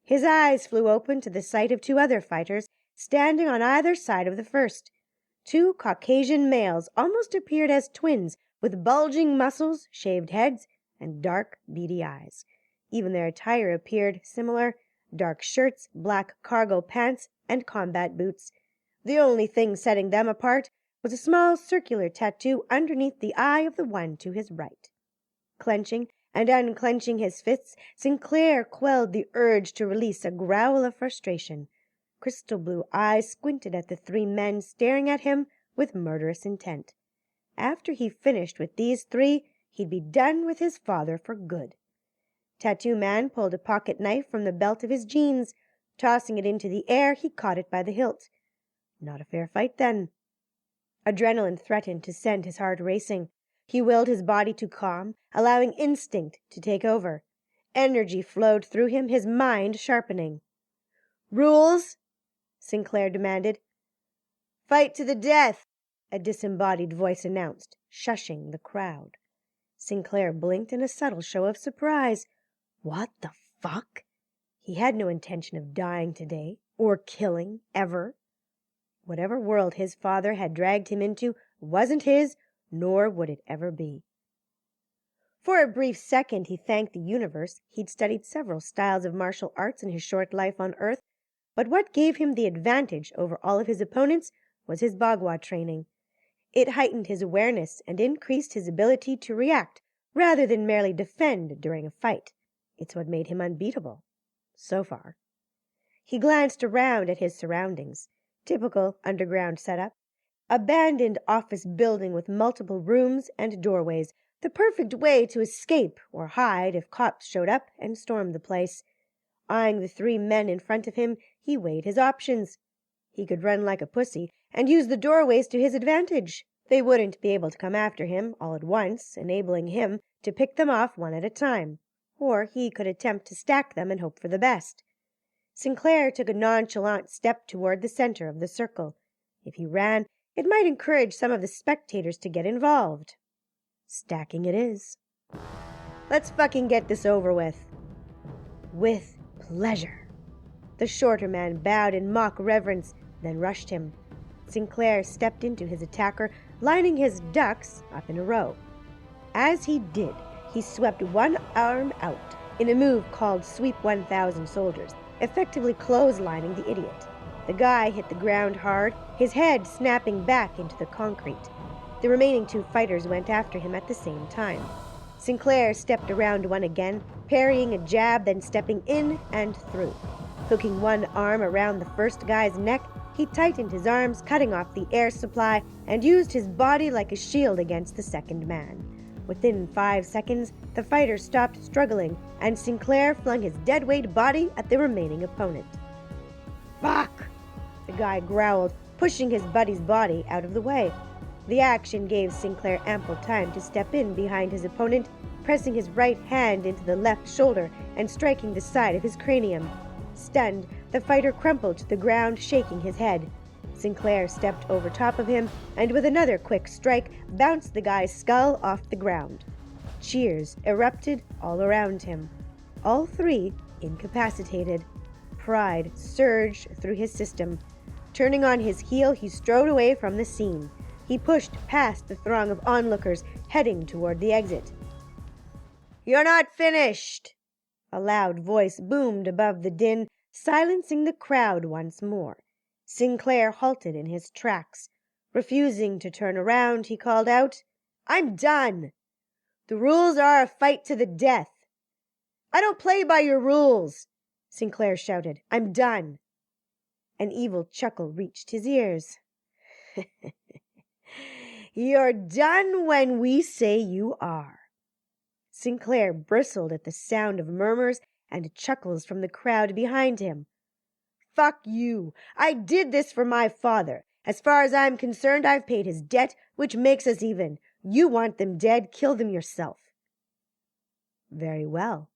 His eyes flew open to the sight of two other fighters standing on either side of the first. Two Caucasian males almost appeared as twins, with bulging muscles, shaved heads, and dark, beady eyes. Even their attire appeared similar: dark shirts, black cargo pants, and combat boots. The only thing setting them apart was a small circular tattoo underneath the eye of the one to his right. Clenching and unclenching his fists, Sinclair quelled the urge to release a growl of frustration. Crystal blue eyes squinted at the three men staring at him with murderous intent. After he finished with these three, he'd be done with his father for good. Tattoo Man pulled a pocket knife from the belt of his jeans. Tossing it into the air, he caught it by the hilt. Not a fair fight, then. Adrenaline threatened to send his heart racing. He willed his body to calm, allowing instinct to take over. Energy flowed through him, his mind sharpening. "Rules?" Sinclair demanded. "Fight to the death," a disembodied voice announced, shushing the crowd. Sinclair blinked in a subtle show of surprise. What the fuck? He had no intention of dying today, or killing, ever. Whatever world his father had dragged him into wasn't his, nor would it ever be. For a brief second he thanked the universe. He'd studied several styles of martial arts in his short life on Earth, but what gave him the advantage over all of his opponents was his Bagua training. It heightened his awareness and increased his ability to react rather than merely defend during a fight. It's what made him unbeatable. So far. He glanced around at his surroundings. Typical underground setup. Abandoned office building with multiple rooms and doorways. The perfect way to escape or hide if cops showed up and stormed the place. Eyeing the three men in front of him, he weighed his options. He could run like a pussy and use the doorways to his advantage. They wouldn't be able to come after him all at once, enabling him to pick them off one at a time. Or he could attempt to stack them and hope for the best. Sinclair took a nonchalant step toward the center of the circle. If he ran, it might encourage some of the spectators to get involved. Stacking it is. Let's fucking get this over with. With pleasure. The shorter man bowed in mock reverence, then rushed him. Sinclair stepped into his attacker, lining his ducks up in a row. As he did, he swept one arm out in a move called Sweep 1,000 Soldiers, effectively clotheslining the idiot. The guy hit the ground hard, his head snapping back into the concrete. The remaining two fighters went after him at the same time. Sinclair stepped around one again, parrying a jab, then stepping in and through. Hooking one arm around the first guy's neck, he tightened his arms, cutting off the air supply, and used his body like a shield against the second man. Within 5 seconds, the fighter stopped struggling, and Sinclair flung his deadweight body at the remaining opponent. "Fuck!" the guy growled, pushing his buddy's body out of the way. The action gave Sinclair ample time to step in behind his opponent, pressing his right hand into the left shoulder and striking the side of his cranium. Stunned, the fighter crumpled to the ground, shaking his head. Sinclair stepped over top of him and with another quick strike bounced the guy's skull off the ground. Cheers erupted all around him. All three incapacitated. Pride surged through his system. Turning on his heel, he strode away from the scene. He pushed past the throng of onlookers, heading toward the exit. "You're not finished!" A loud voice boomed above the din, silencing the crowd once more. Sinclair halted in his tracks. Refusing to turn around, he called out, "I'm done! The rules are a fight to the death." "I don't play by your rules!" Sinclair shouted. "I'm done." An evil chuckle reached his ears. "You're done when we say you are." Sinclair bristled at the sound of murmurs and chuckles from the crowd behind him. "Fuck you! I did this for my father. As far as I'm concerned, I've paid his debt, which makes us even. You want them dead, kill them yourself." "Very well,"